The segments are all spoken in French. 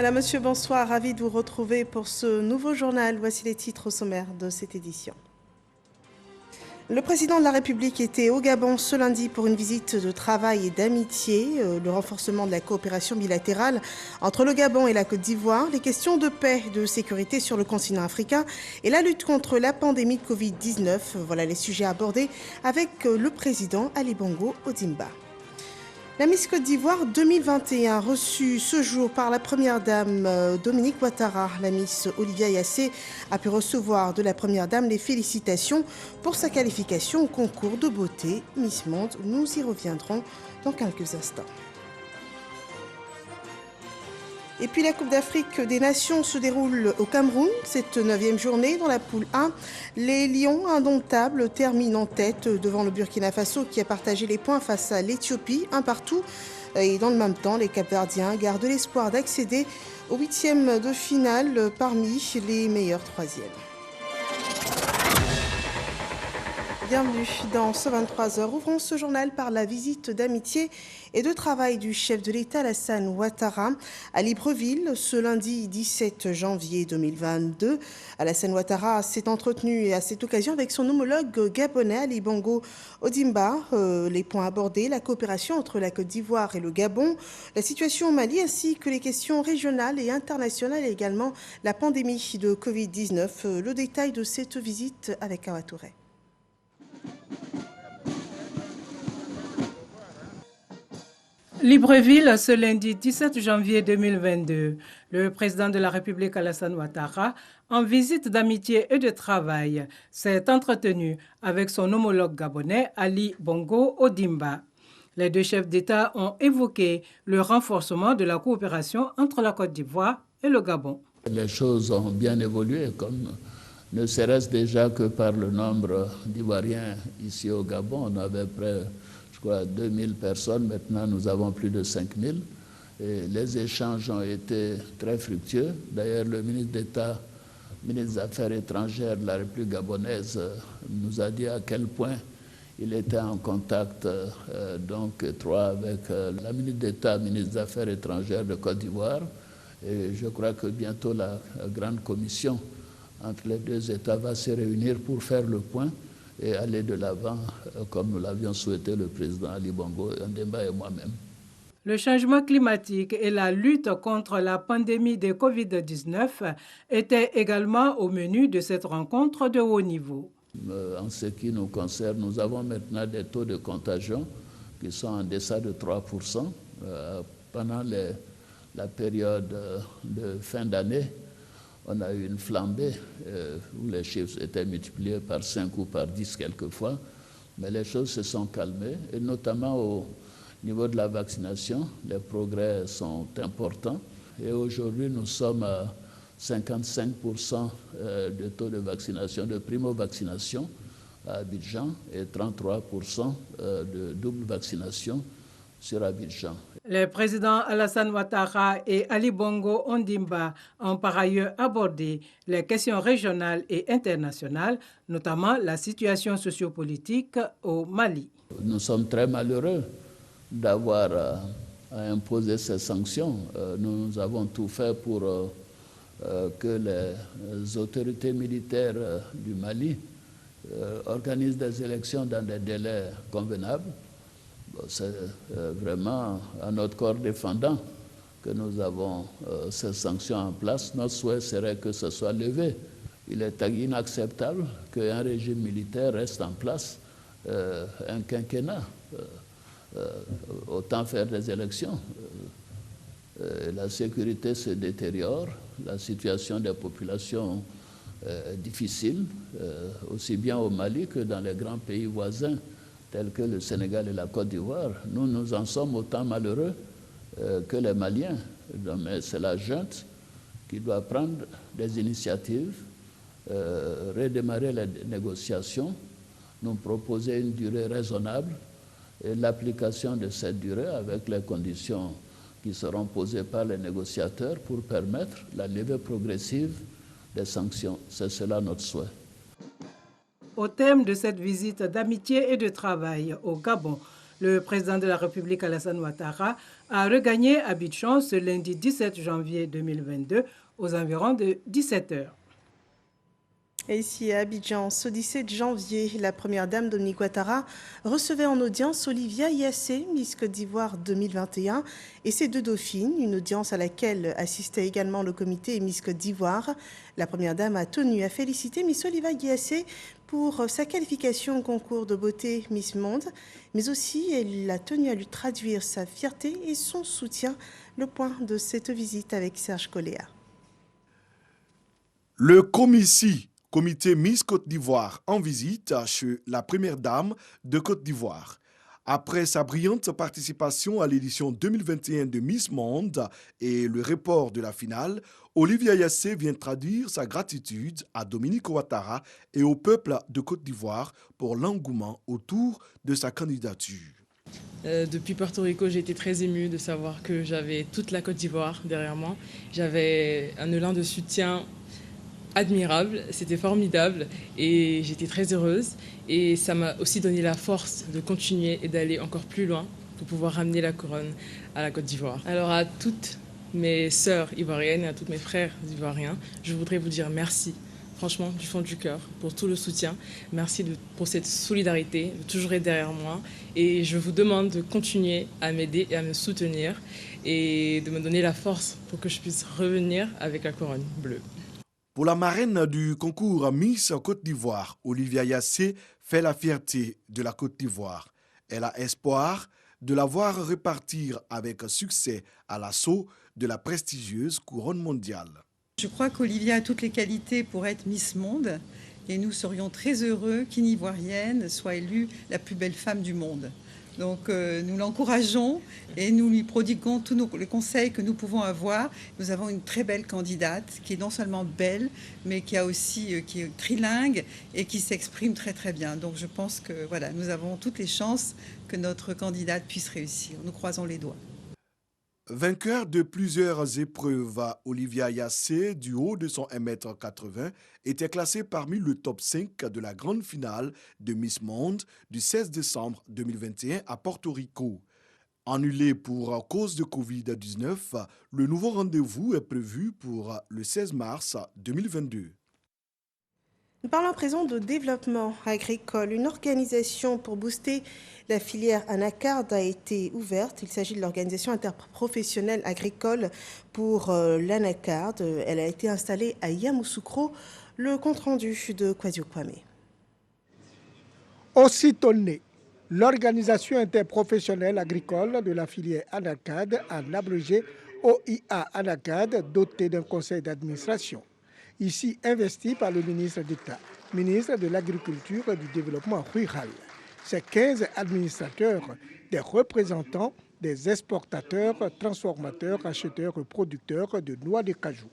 Madame, Monsieur, bonsoir. Ravi de vous retrouver pour ce nouveau journal. Voici les titres au sommaire de cette édition. Le président de la République était au Gabon ce lundi pour une visite de travail et d'amitié, le renforcement de la coopération bilatérale entre le Gabon et la Côte d'Ivoire, les questions de paix, de sécurité sur le continent africain et la lutte contre la pandémie de Covid-19. Voilà les sujets abordés avec le président Ali Bongo Ondimba. La Miss Côte d'Ivoire 2021 reçue ce jour par la première dame Dominique Ouattara. La Miss Olivia Yassé a pu recevoir de la première dame les félicitations pour sa qualification au concours de beauté Miss Monde. Nous y reviendrons dans quelques instants. Et puis la Coupe d'Afrique des Nations se déroule au Cameroun, cette 9e journée dans la poule 1. Les Lions indomptables terminent en tête devant le Burkina Faso qui a partagé les points face à l'Éthiopie, un partout. Et dans le même temps, les Cap-Verdiens gardent l'espoir d'accéder au 8e de finale parmi les meilleurs 3e. Bienvenue dans ce 23h. Ouvrons ce journal par la visite d'amitié et de travail du chef de l'État Alassane Ouattara à Libreville ce lundi 17 janvier 2022. Alassane Ouattara s'est entretenu à cette occasion avec son homologue gabonais Ali Bongo Ondimba. Les points abordés, la coopération entre la Côte d'Ivoire et le Gabon, la situation au Mali ainsi que les questions régionales et internationales et également la pandémie de Covid-19. Le détail de cette visite avec Awa Touré. Libreville, ce lundi 17 janvier 2022, le président de la République Alassane Ouattara, en visite d'amitié et de travail, s'est entretenu avec son homologue gabonais Ali Bongo Ondimba. Les deux chefs d'État ont évoqué le renforcement de la coopération entre la Côte d'Ivoire et le Gabon. Les choses ont bien évolué, comme ne serait-ce déjà que par le nombre d'Ivoiriens ici au Gabon. On avait près 2000 personnes, maintenant nous avons plus de 5000. Et les échanges ont été très fructueux. D'ailleurs, le ministre d'État, ministre des Affaires étrangères de la République gabonaise, nous a dit à quel point il était en contact donc étroit avec la ministre d'État, ministre des Affaires étrangères de Côte d'Ivoire. Et je crois que bientôt la grande commission entre les deux États va se réunir pour faire le point et aller de l'avant, comme nous l'avions souhaité le président Ali Bongo Ondimba et moi-même. Le changement climatique et la lutte contre la pandémie de Covid-19 étaient également au menu de cette rencontre de haut niveau. En ce qui nous concerne, nous avons maintenant des taux de contagion qui sont en deçà de 3%. Pendant la période de fin d'année, on a eu une flambée où les chiffres étaient multipliés par 5 ou par 10 quelquefois, mais les choses se sont calmées, et notamment au niveau de la vaccination, les progrès sont importants. Et aujourd'hui, nous sommes à 55% de taux de vaccination, de primo-vaccination à Abidjan, et 33% de double vaccination sur Abidjan. Les présidents Alassane Ouattara et Ali Bongo Ondimba ont par ailleurs abordé les questions régionales et internationales, notamment la situation sociopolitique au Mali. Nous sommes très malheureux d'avoir à imposer ces sanctions. Nous avons tout fait pour que les autorités militaires du Mali organisent des élections dans des délais convenables. C'est vraiment à notre corps défendant que nous avons ces sanctions en place. Notre souhait serait que ce soit levé. Il est inacceptable qu'un régime militaire reste en place un quinquennat. Autant faire des élections. La sécurité se détériore, la situation des populations est difficile, aussi bien au Mali que dans les grands pays voisins, tels que le Sénégal et la Côte d'Ivoire. Nous en sommes autant malheureux que les Maliens. Mais c'est la junte qui doit prendre des initiatives, redémarrer les négociations, nous proposer une durée raisonnable et l'application de cette durée avec les conditions qui seront posées par les négociateurs pour permettre la levée progressive des sanctions. C'est cela notre souhait. Au thème de cette visite d'amitié et de travail au Gabon, Le président de la République, Alassane Ouattara, a regagné Abidjan ce lundi 17 janvier 2022 aux environs de 17 h. Et ici à Abidjan, ce 17 janvier, la première dame Dominique Ouattara recevait en audience Olivia Yassé, Miss Côte d'Ivoire 2021, et ses deux dauphines, une audience à laquelle assistait également le comité Miss Côte d'Ivoire. La première dame a tenu à féliciter Miss Olivia Yassé pour sa qualification au concours de beauté Miss Monde, mais aussi elle a tenu à lui traduire sa fierté et son soutien. Le point de cette visite avec Serge Coléa. Le comité Miss Côte d'Ivoire en visite chez la première dame de Côte d'Ivoire. Après sa brillante participation à l'édition 2021 de Miss Monde et le report de la finale, Olivia Yassé vient traduire sa gratitude à Dominique Ouattara et au peuple de Côte d'Ivoire pour l'engouement autour de sa candidature. Depuis Porto Rico, j'ai été très émue de savoir que j'avais toute la Côte d'Ivoire derrière moi. J'avais un élan de soutien admirable, c'était formidable et j'étais très heureuse. Et ça m'a aussi donné la force de continuer et d'aller encore plus loin pour pouvoir ramener la couronne à la Côte d'Ivoire. Alors à toutes mes sœurs ivoiriennes et à tous mes frères ivoiriens, je voudrais vous dire merci, franchement, du fond du cœur, pour tout le soutien. Merci pour cette solidarité, de toujours être derrière moi. Et je vous demande de continuer à m'aider et à me soutenir et de me donner la force pour que je puisse revenir avec la couronne bleue. Pour la marraine du concours Miss Côte d'Ivoire, Olivia Yassé fait la fierté de la Côte d'Ivoire. Elle a espoir de la voir repartir avec succès à l'assaut de la prestigieuse couronne mondiale. Je crois qu'Olivia a toutes les qualités pour être Miss Monde et nous serions très heureux qu'une Ivoirienne soit élue la plus belle femme du monde. Donc nous l'encourageons et nous lui prodiguons tous les conseils que nous pouvons avoir. Nous avons une très belle candidate qui est non seulement belle, mais qui est trilingue et qui s'exprime très très bien. Donc je pense que voilà, nous avons toutes les chances que notre candidate puisse réussir. Nous croisons les doigts. Vainqueur de plusieurs épreuves, Olivia Yassé, du haut de son 1,80 m, était classée parmi le top 5 de la grande finale de Miss Monde du 16 décembre 2021 à Porto Rico. Annulé pour cause de Covid-19, le nouveau rendez-vous est prévu pour le 16 mars 2022. Nous parlons à présent de développement agricole. Une organisation pour booster la filière anacarde a été ouverte. Il s'agit de l'organisation interprofessionnelle agricole pour l'anacarde. Elle a été installée à Yamoussoukro. Le compte-rendu de Kwasio Kwame. Aussitôt née, l'organisation interprofessionnelle agricole de la filière anacarde, en abrégé OIA Anacarde, dotée d'un conseil d'administration. Ici investi par le ministre d'État, ministre de l'Agriculture et du Développement rural. Ces 15 administrateurs, des représentants, des exportateurs, transformateurs, acheteurs et producteurs de noix de cajou.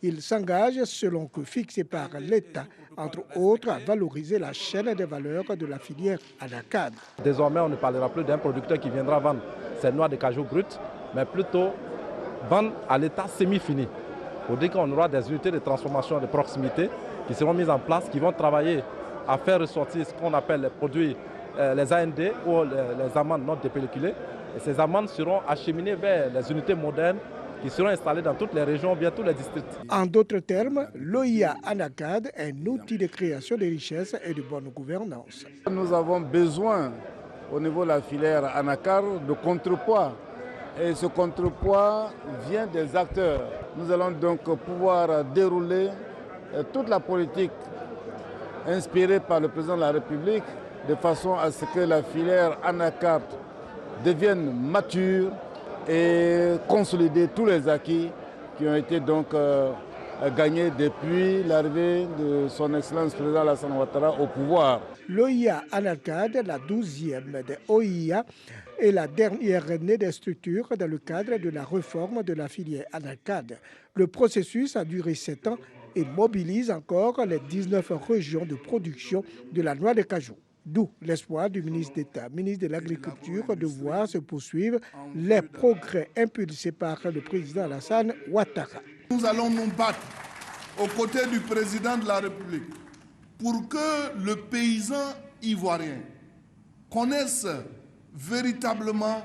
Ils s'engagent, selon que fixé par l'État, entre autres, à valoriser la chaîne des valeurs de la filière anacarde. Désormais, on ne parlera plus d'un producteur qui viendra vendre ses noix de cajou brutes, mais plutôt vendre à l'état semi-fini. Pour dire qu'on aura des unités de transformation de proximité qui seront mises en place, qui vont travailler à faire ressortir ce qu'on appelle les produits, les AND ou les amandes non dépelliculées. Et ces amandes seront acheminées vers les unités modernes qui seront installées dans toutes les régions, bien tous les districts. En d'autres termes, l'OIA Anacarde est un outil de création de richesses et de bonne gouvernance. Nous avons besoin, au niveau de la filière anacarde, de contrepoids. Et ce contrepoids vient des acteurs. Nous allons donc pouvoir dérouler toute la politique inspirée par le président de la République de façon à ce que la filière anacarde devienne mature et consolider tous les acquis qui ont été donc gagnés depuis l'arrivée de son Excellence président Alassane Ouattara au pouvoir. L'OIA Anacarde, la 12e des OIA, est la dernière née des structures dans le cadre de la réforme de la filière anacarde. Le processus a duré 7 ans et mobilise encore les 19 régions de production de la noix de cajou. D'où l'espoir du ministre d'État, ministre de l'Agriculture, de voir se poursuivre les progrès impulsés par le président Alassane Ouattara. Nous allons nous battre aux côtés du président de la République pour que le paysan ivoirien connaisse véritablement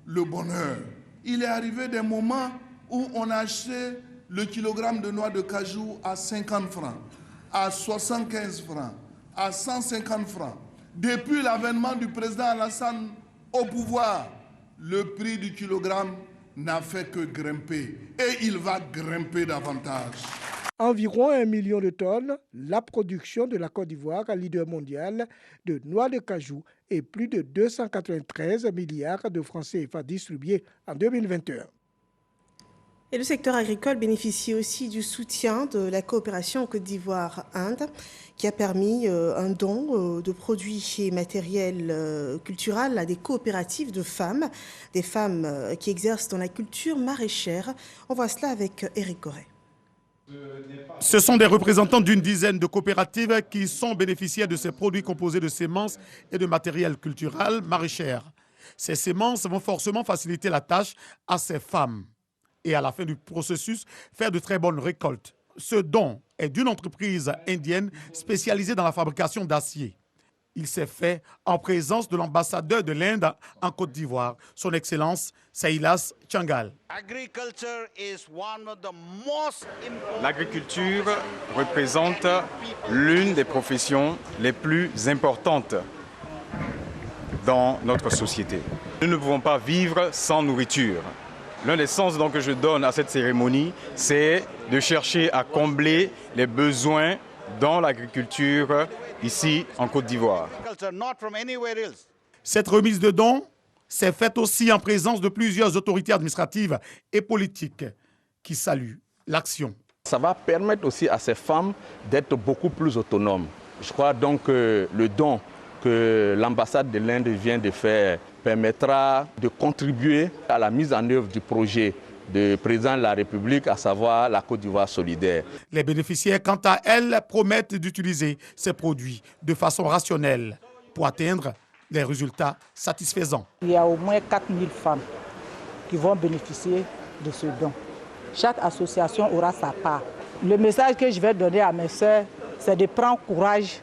le bonheur. Il est arrivé des moments où on achetait le kilogramme de noix de cajou à 50 francs, à 75 francs, à 150 francs. Depuis l'avènement du président Alassane au pouvoir, le prix du kilogramme n'a fait que grimper et il va grimper davantage. Environ 1 million de tonnes, la production de la Côte d'Ivoire, leader mondial de noix de cajou, et plus de 293 milliards de francs CFA distribués en 2021. Et le secteur agricole bénéficie aussi du soutien de la coopération Côte d'Ivoire-Inde qui a permis un don de produits et matériels culturels à des coopératives de femmes, des femmes qui exercent dans la culture maraîchère. On voit cela avec Éric Corret. Ce sont des représentants d'une dizaine de coopératives qui sont bénéficiaires de ces produits composés de semences et de matériel culturel maraîchers. Ces semences vont forcément faciliter la tâche à ces femmes et à la fin du processus, faire de très bonnes récoltes. Ce don est d'une entreprise indienne spécialisée dans la fabrication d'acier. Il s'est fait en présence de l'ambassadeur de l'Inde en Côte d'Ivoire, son Excellence Sailas Changal. L'agriculture représente l'une des professions les plus importantes dans notre société. Nous ne pouvons pas vivre sans nourriture. L'un des sens donc que je donne à cette cérémonie, c'est de chercher à combler les besoins dans l'agriculture ici en Côte d'Ivoire. Cette remise de dons s'est faite aussi en présence de plusieurs autorités administratives et politiques qui saluent l'action. Ça va permettre aussi à ces femmes d'être beaucoup plus autonomes. Je crois donc que le don que l'ambassade de l'Inde vient de faire permettra de contribuer à la mise en œuvre du projet du président de la République, à savoir la Côte d'Ivoire solidaire. Les bénéficiaires, quant à elles, promettent d'utiliser ces produits de façon rationnelle pour atteindre des résultats satisfaisants. Il y a au moins 4000 femmes qui vont bénéficier de ce don. Chaque association aura sa part. Le message que je vais donner à mes sœurs, c'est de prendre courage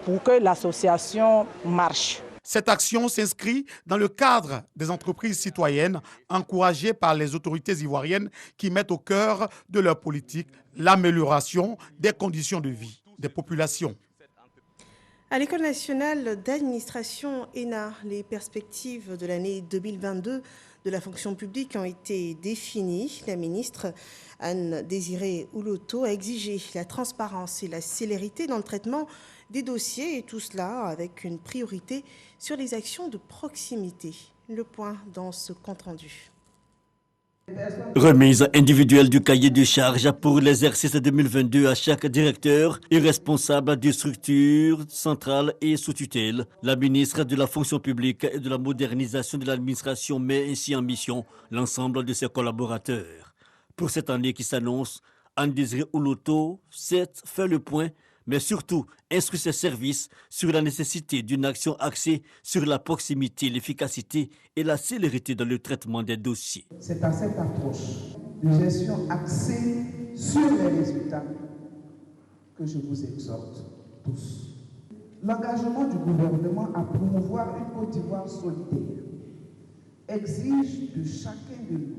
pour que l'association marche. Cette action s'inscrit dans le cadre des entreprises citoyennes encouragées par les autorités ivoiriennes qui mettent au cœur de leur politique l'amélioration des conditions de vie des populations. À l'École nationale d'administration ENA, les perspectives de l'année 2022 de la fonction publique ont été définies. La ministre Anne-Désirée Ouloto a exigé la transparence et la célérité dans le traitement des dossiers, et tout cela avec une priorité sur les actions de proximité. Le point dans ce compte-rendu. Remise individuelle du cahier de charges pour l'exercice 2022 à chaque directeur et responsable de structures centrales et sous tutelle. La ministre de la fonction publique et de la modernisation de l'administration met ainsi en mission l'ensemble de ses collaborateurs. Pour cette année qui s'annonce, Anne-Désirée Ouloto fait le point, mais surtout instruit ses services sur la nécessité d'une action axée sur la proximité, l'efficacité et la célérité dans le traitement des dossiers. C'est à cette approche de gestion axée sur les résultats que je vous exhorte tous. L'engagement du gouvernement à promouvoir une Côte d'Ivoire solidaire exige de chacun de nous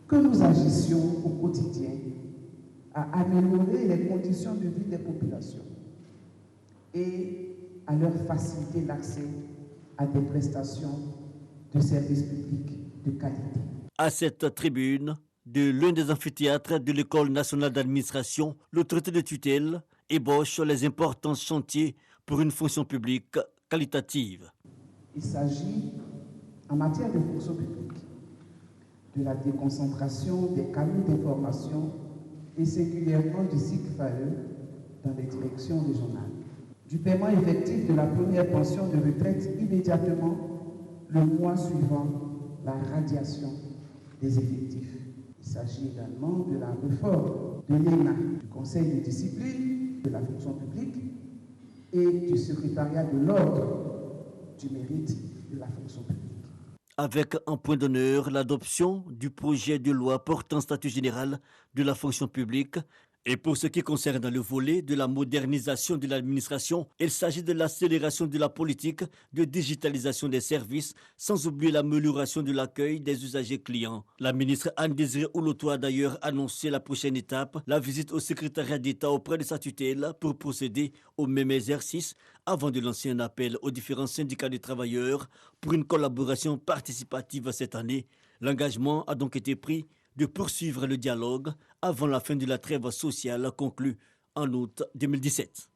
que nous agissions au quotidien à améliorer les conditions de vie des populations et à leur faciliter l'accès à des prestations de services publics de qualité. À cette tribune de l'un des amphithéâtres de l'École nationale d'administration, l'autorité de tutelle ébauche les importants chantiers pour une fonction publique qualitative. Il s'agit, en matière de fonction publique, de la déconcentration des canaux d'information et singulièrement du CICFAE dans les directions régionales, du paiement effectif de la première pension de retraite immédiatement le mois suivant la radiation des effectifs. Il s'agit également de la réforme de l'ENA, du Conseil de discipline de la fonction publique et du secrétariat de l'ordre du mérite de la fonction publique. Avec en point d'honneur l'adoption du projet de loi portant statut général de la fonction publique Et pour ce qui concerne le volet de la modernisation de l'administration, il s'agit de l'accélération de la politique de digitalisation des services, sans oublier l'amélioration de l'accueil des usagers clients. La ministre Anne-Désirée Oloto a d'ailleurs annoncé la prochaine étape, la visite au secrétariat d'État auprès de sa tutelle pour procéder au même exercice avant de lancer un appel aux différents syndicats de travailleurs pour une collaboration participative cette année. L'engagement a donc été pris de poursuivre le dialogue avant la fin de la trêve sociale conclue en août 2017.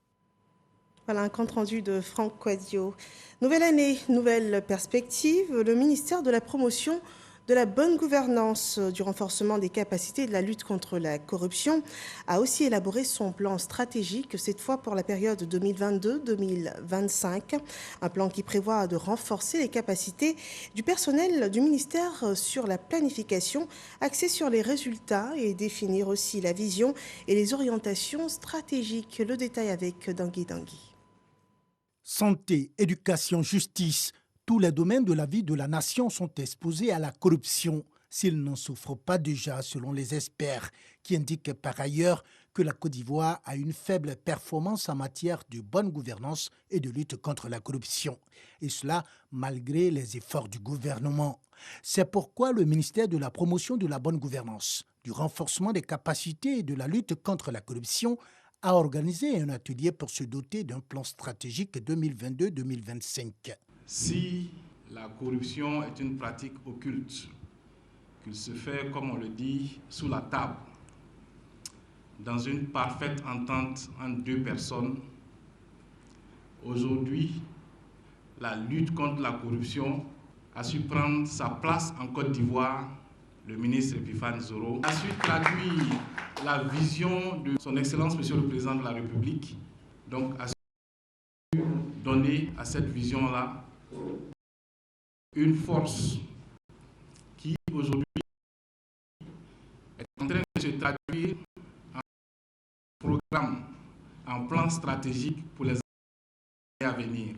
Voilà un compte-rendu de Franck Quadio. Nouvelle année, nouvelle perspective. Le ministère de la Promotion de la bonne gouvernance, du renforcement des capacités et de la lutte contre la corruption a aussi élaboré son plan stratégique, cette fois pour la période 2022-2025. Un plan qui prévoit de renforcer les capacités du personnel du ministère sur la planification, axée sur les résultats et définir aussi la vision et les orientations stratégiques. Le détail avec Dangui Dangui. Santé, éducation, justice, tous les domaines de la vie de la nation sont exposés à la corruption, s'ils n'en souffrent pas déjà, selon les experts, qui indiquent par ailleurs que la Côte d'Ivoire a une faible performance en matière de bonne gouvernance et de lutte contre la corruption. Et cela malgré les efforts du gouvernement. C'est pourquoi le ministère de la Promotion de la bonne gouvernance, du renforcement des capacités et de la lutte contre la corruption a organisé un atelier pour se doter d'un plan stratégique 2022-2025. Si la corruption est une pratique occulte, qu'il se fait, comme on le dit, sous la table, dans une parfaite entente entre deux personnes, aujourd'hui, la lutte contre la corruption a su prendre sa place en Côte d'Ivoire. Le ministre Epiphane Zoro a su traduire la vision de son Excellence, Monsieur le Président de la République, donc a su donner à cette vision-là une force qui aujourd'hui est en train de se traduire en programme, en plan stratégique pour les années à venir.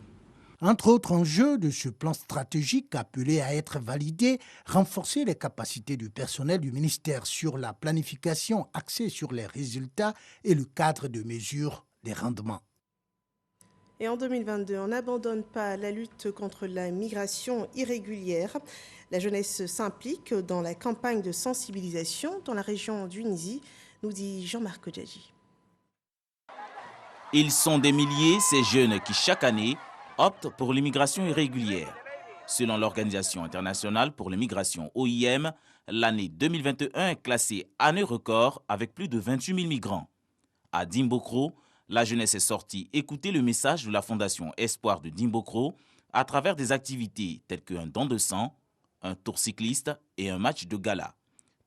Entre autres enjeux de ce plan stratégique appelé à être validé, renforcer les capacités du personnel du ministère sur la planification axée sur les résultats et le cadre de mesure des rendements. Et en 2022, on n'abandonne pas la lutte contre la migration irrégulière. La jeunesse s'implique dans la campagne de sensibilisation dans la région d'Unisie, nous dit Jean-Marc Djadji. Ils sont des milliers, ces jeunes qui, chaque année, optent pour l'immigration irrégulière. Selon l'Organisation internationale pour l'immigration OIM, l'année 2021 est classée année record avec plus de 28 000 migrants. À Dimbokro, la jeunesse est sortie écouter le message de la Fondation Espoir de Dimbokro à travers des activités telles qu'un don de sang, un tour cycliste et un match de gala.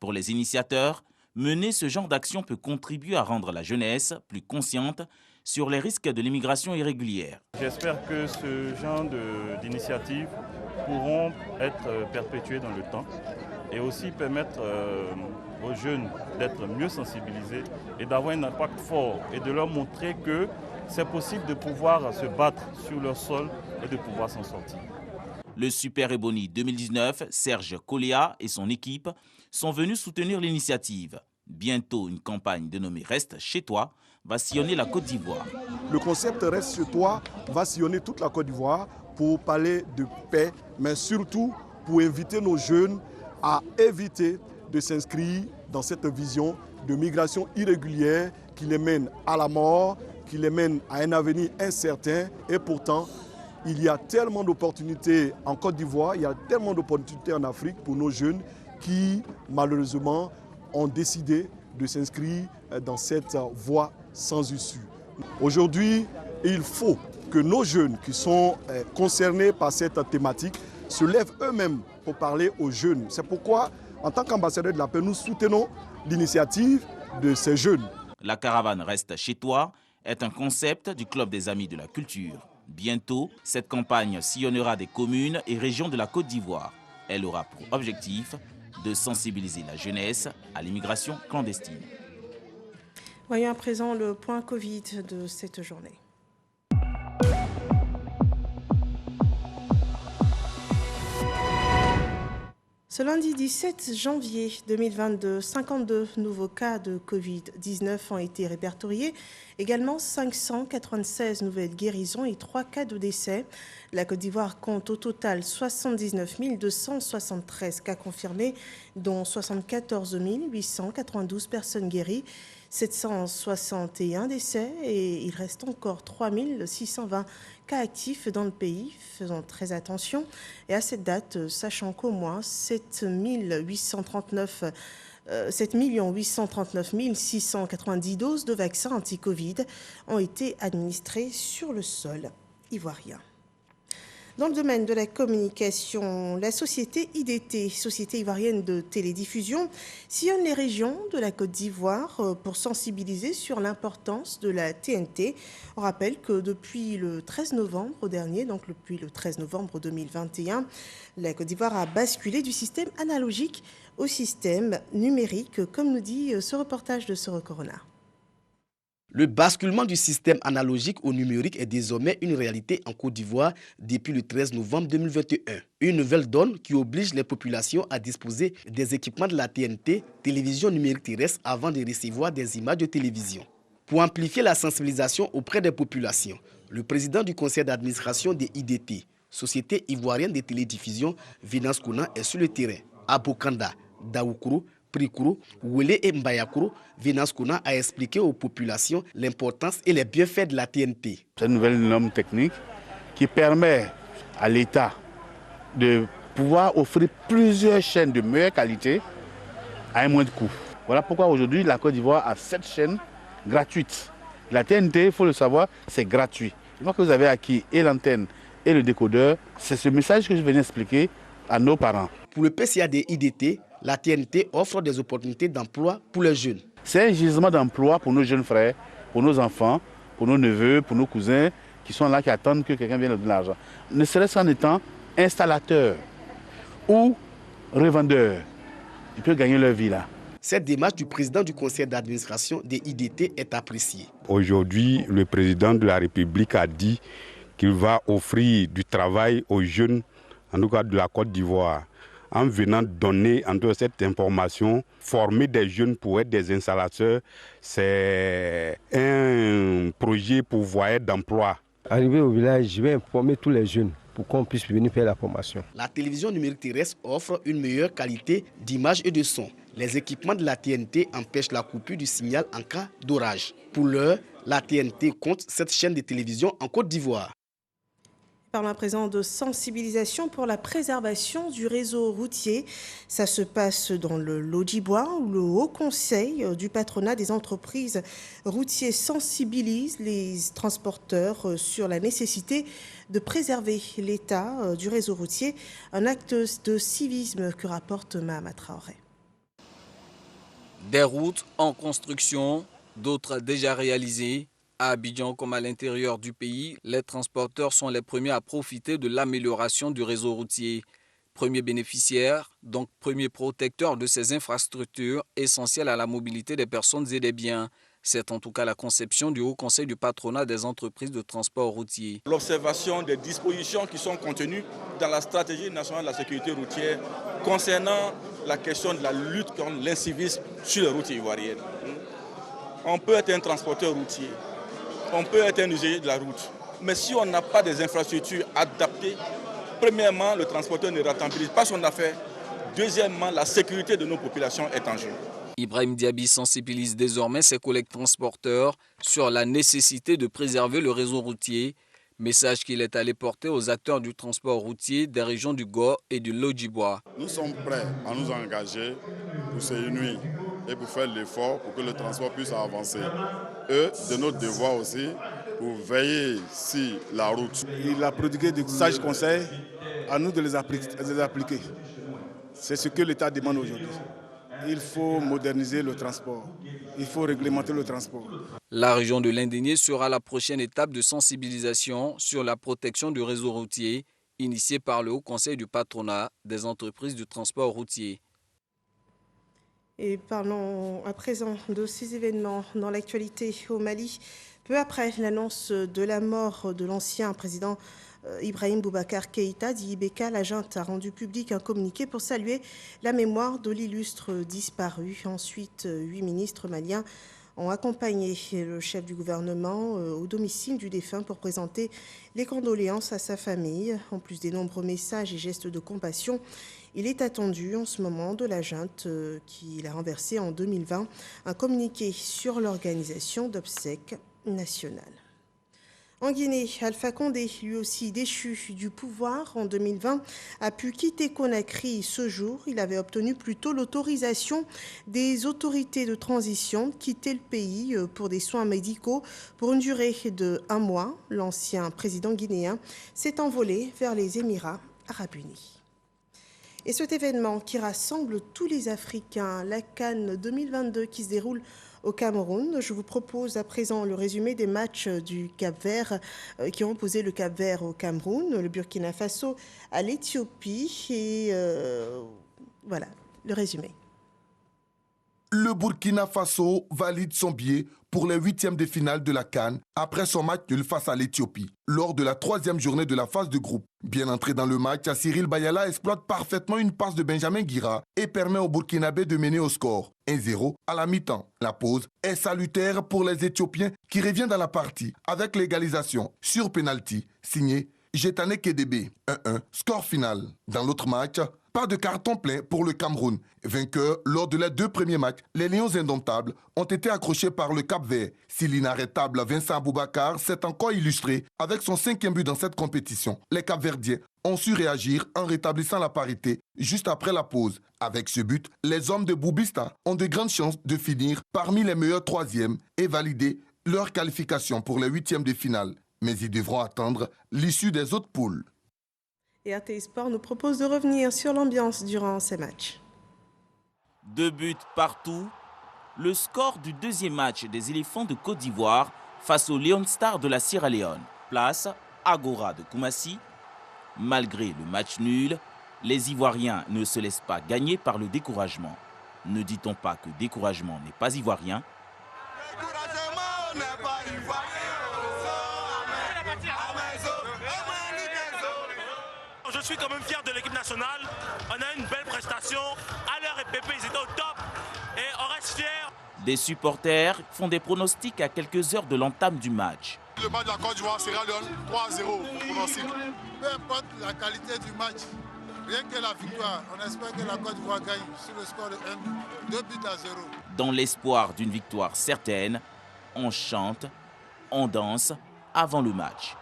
Pour les initiateurs, mener ce genre d'action peut contribuer à rendre la jeunesse plus consciente sur les risques de l'immigration irrégulière. J'espère que ce genre d'initiatives pourront être perpétuées dans le temps et aussi permettre aux jeunes d'être mieux sensibilisés et d'avoir un impact fort et de leur montrer que c'est possible de pouvoir se battre sur leur sol et de pouvoir s'en sortir. Le Super Ebony 2019, Serge Koléa et son équipe sont venus soutenir l'initiative. Bientôt, une campagne dénommée « Reste chez toi » va sillonner la Côte d'Ivoire. Le concept « Reste chez toi » va sillonner toute la Côte d'Ivoire pour parler de paix, mais surtout pour inviter nos jeunes à éviter de s'inscrire dans cette vision de migration irrégulière qui les mène à la mort, qui les mène à un avenir incertain. Et pourtant, il y a tellement d'opportunités en Côte d'Ivoire, il y a tellement d'opportunités en Afrique pour nos jeunes qui, malheureusement, ont décidé de s'inscrire dans cette voie sans issue. Aujourd'hui, il faut que nos jeunes qui sont concernés par cette thématique se lèvent eux-mêmes pour parler aux jeunes. C'est pourquoi, en tant qu'ambassadeur de la paix, nous soutenons l'initiative de ces jeunes. La caravane Reste chez toi est un concept du Club des Amis de la Culture. Bientôt, cette campagne sillonnera des communes et régions de la Côte d'Ivoire. Elle aura pour objectif de sensibiliser la jeunesse à l'immigration clandestine. Voyons à présent le point Covid de cette journée. Ce lundi 17 janvier 2022, 52 nouveaux cas de Covid-19 ont été répertoriés. Également 596 nouvelles guérisons et 3 cas de décès. La Côte d'Ivoire compte au total 79 273 cas confirmés, dont 74 892 personnes guéries, 761 décès et il reste encore 3 620 cas actifs dans le pays. Faisons très attention. Et à cette date, sachant qu'au moins 7 839 690 doses de vaccins anti-Covid ont été administrées sur le sol ivoirien. Dans le domaine de la communication, la société IDT, Société ivoirienne de télédiffusion, sillonne les régions de la Côte d'Ivoire pour sensibiliser sur l'importance de la TNT. On rappelle que depuis le 13 novembre dernier, donc depuis le 13 novembre 2021, la Côte d'Ivoire a basculé du système analogique au système numérique, comme nous dit ce reportage de Soro Corona. Le basculement du système analogique au numérique est désormais une réalité en Côte d'Ivoire depuis le 13 novembre 2021. Une nouvelle donne qui oblige les populations à disposer des équipements de la TNT, télévision numérique terrestre, avant de recevoir des images de télévision. Pour amplifier la sensibilisation auprès des populations, le président du conseil d'administration des IDT, Société ivoirienne de télédiffusion, Venance Kouna, est sur le terrain. À Bokanda, Daoukourou, Prikourou, Wele et Mbayakuru, Venance Kouna a expliqué aux populations l'importance et les bienfaits de la TNT. C'est une nouvelle norme technique qui permet à l'État de pouvoir offrir plusieurs chaînes de meilleure qualité à un moins de coût. Voilà pourquoi aujourd'hui la Côte d'Ivoire a 7 chaînes gratuites. La TNT, il faut le savoir, c'est gratuit. Une fois que vous avez acquis et l'antenne et le décodeur, c'est ce message que je venais expliquer à nos parents. Pour le PCA des IDT, la TNT offre des opportunités d'emploi pour les jeunes. C'est un gisement d'emploi pour nos jeunes frères, pour nos enfants, pour nos neveux, pour nos cousins qui sont là, qui attendent que quelqu'un vienne leur donner l'argent. Ne serait-ce qu'en étant installateur ou revendeur, ils peuvent gagner leur vie là. Cette démarche du président du conseil d'administration des IDT est appréciée. Aujourd'hui, le président de la République a dit qu'il va offrir du travail aux jeunes, en tout cas de la Côte d'Ivoire, en venant donner en tout cas cette information, former des jeunes pour être des installateurs, c'est un projet pourvoyeur d'emploi. Arrivé au village, je vais informer tous les jeunes pour qu'on puisse venir faire la formation. La télévision numérique terrestre offre une meilleure qualité d'image et de son. Les équipements de la TNT empêchent la coupure du signal en cas d'orage. Pour l'heure, la TNT compte 7 chaînes de télévision en Côte d'Ivoire. Parlons à présent de sensibilisation pour la préservation du réseau routier. Ça se passe dans le Lodjibois où le Haut Conseil du patronat des entreprises routières sensibilise les transporteurs sur la nécessité de préserver l'état du réseau routier. Un acte de civisme que rapporte Mahama Traoré. Des routes en construction, d'autres déjà réalisées. À Abidjan comme à l'intérieur du pays, les transporteurs sont les premiers à profiter de l'amélioration du réseau routier. Premiers bénéficiaires, donc premiers protecteurs de ces infrastructures essentielles à la mobilité des personnes et des biens. C'est en tout cas la conception du Haut Conseil du patronat des entreprises de transport routier. L'observation des dispositions qui sont contenues dans la stratégie nationale de la sécurité routière concernant la question de la lutte contre l'incivisme sur les routes ivoiriennes. On peut être un transporteur routier. On peut être un usager de la route. Mais si on n'a pas des infrastructures adaptées, premièrement, le transporteur ne rentabilise pas son affaire. Deuxièmement, la sécurité de nos populations est en jeu. Ibrahim Diaby sensibilise désormais ses collègues transporteurs sur la nécessité de préserver le réseau routier. Message qu'il est allé porter aux acteurs du transport routier des régions du Gor et du Lodjibois. Nous sommes prêts à nous engager pour se unir et pour faire l'effort pour que le transport puisse avancer. De notre devoir aussi, pour veiller sur la route. Il a prodigué de sages conseils, à nous de les appliquer. C'est ce que l'État demande aujourd'hui. Il faut moderniser le transport. Il faut réglementer le transport. La région de l'Indénié sera la prochaine étape de sensibilisation sur la protection du réseau routier, initiée par le Haut Conseil du patronat des entreprises du transport routier. Et parlons à présent de ces événements dans l'actualité au Mali. Peu après l'annonce de la mort de l'ancien président Ibrahim Boubacar Keïta, dit Ibeka, la junte a rendu public un communiqué pour saluer la mémoire de l'illustre disparu. Ensuite, 8 ministres maliens ont accompagné le chef du gouvernement au domicile du défunt pour présenter les condoléances à sa famille. En plus des nombreux messages et gestes de compassion, il est attendu en ce moment de la junte qui a renversé en 2020 un communiqué sur l'organisation d'obsèques nationales. En Guinée, Alpha Condé, lui aussi déchu du pouvoir en 2020, a pu quitter Conakry ce jour. Il avait obtenu plutôt l'autorisation des autorités de transition de quitter le pays pour des soins médicaux pour une durée de 1 mois. L'ancien président guinéen s'est envolé vers les Émirats arabes unis. Et cet événement qui rassemble tous les Africains, la CAN 2022 qui se déroule au Cameroun. Je vous propose à présent le résumé des matchs du Cap-Vert qui ont opposé le Cap-Vert au Cameroun, le Burkina Faso à l'Éthiopie et voilà le résumé. Le Burkina Faso valide son billet pour les 8e de finale de la CAN après son match nul face à l'Éthiopie lors de la 3e journée de la phase de groupe. Bien entré dans le match, Cyril Bayala exploite parfaitement une passe de Benjamin Guira et permet aux Burkinabés de mener au score 1-0 à la mi-temps. La pause est salutaire pour les Éthiopiens qui reviennent dans la partie avec l'égalisation sur pénalty signé Jetane Kedebe. 1-1, score final. Dans l'autre match, pas de carton plein pour le Cameroun. Vainqueur lors de les 2 premiers matchs, les Lions indomptables ont été accrochés par le Cap-Vert. Si l'inarrêtable Vincent Boubacar s'est encore illustré avec son 5e but dans cette compétition, les Cap-Verdiens ont su réagir en rétablissant la parité juste après la pause. Avec ce but, les hommes de Boubista ont de grandes chances de finir parmi les meilleurs 3e et valider leur qualification pour les 8e de finale. Mais ils devront attendre l'issue des autres poules. Et RTI Sport nous propose de revenir sur l'ambiance durant ces matchs. 2 buts partout. Le score du 2e match des éléphants de Côte d'Ivoire face aux Lion Stars de la Sierra Leone. Place Agora de Koumassi. Malgré le match nul, les Ivoiriens ne se laissent pas gagner par le découragement. Ne dit-on pas que découragement n'est pas ivoirien? Découragement n'est pas ivoirien. Je suis quand même fier de l'équipe nationale. On a une belle prestation. À l'heure et Pépé, ils étaient au top. Et on reste fiers. Des supporters font des pronostics à quelques heures de l'entame du match. Le match de la Côte d'Ivoire, Sierra Leone, 3-0 pronostic. Peu importe la qualité du match, rien que la victoire, on espère que la Côte d'Ivoire gagne sur le score de 2 buts à 0. Dans l'espoir d'une victoire certaine, on chante, on danse avant le match.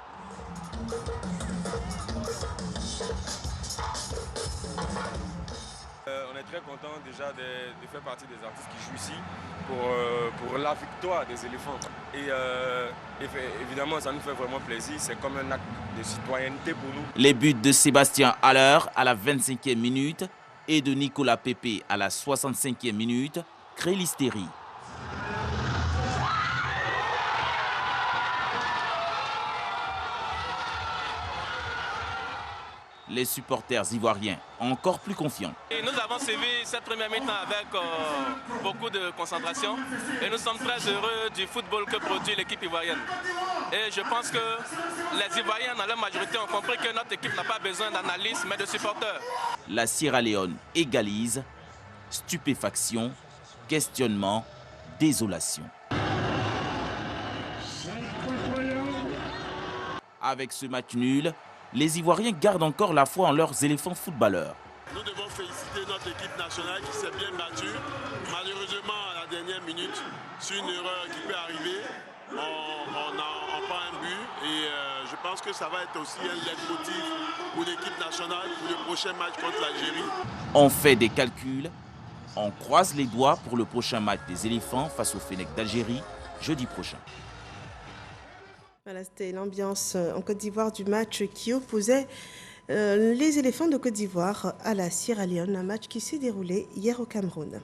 On est très content déjà de faire partie des artistes qui jouent ici pour la victoire des éléphants. Et évidemment, ça nous fait vraiment plaisir. C'est comme un acte de citoyenneté pour nous. Les buts de Sébastien Haller à la 25e minute et de Nicolas Pépé à la 65e minute créent l'hystérie. Les supporters ivoiriens encore plus confiants. Et nous avons suivi cette première mi-temps avec beaucoup de concentration et nous sommes très heureux du football que produit l'équipe ivoirienne. Et je pense que les Ivoiriens dans leur majorité ont compris que notre équipe n'a pas besoin d'analyse mais de supporters. La Sierra Leone égalise, stupéfaction, questionnement, désolation. Avec ce match nul, les Ivoiriens gardent encore la foi en leurs éléphants footballeurs. Nous devons féliciter notre équipe nationale qui s'est bien battue. Malheureusement, à la dernière minute, c'est une erreur qui peut arriver. On prend un but et je pense que ça va être aussi un leitmotiv pour l'équipe nationale pour le prochain match contre l'Algérie. On fait des calculs, on croise les doigts pour le prochain match des éléphants face au Fennec d'Algérie jeudi prochain. Voilà, c'était l'ambiance en Côte d'Ivoire du match qui opposait les éléphants de Côte d'Ivoire à la Sierra Leone, un match qui s'est déroulé hier au Cameroun.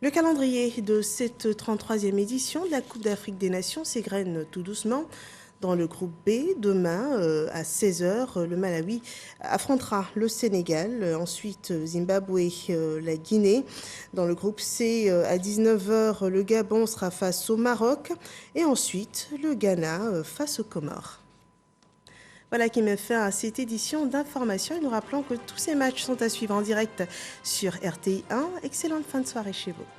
Le calendrier de cette 33e édition de la Coupe d'Afrique des Nations s'égrène tout doucement. Dans le groupe B, demain à 16h, le Malawi affrontera le Sénégal, ensuite Zimbabwe, la Guinée. Dans le groupe C, à 19h, le Gabon sera face au Maroc et ensuite le Ghana face aux Comores. Voilà qui met fin à cette édition d'information. Et nous rappelons que tous ces matchs sont à suivre en direct sur RTI 1. Excellente fin de soirée chez vous.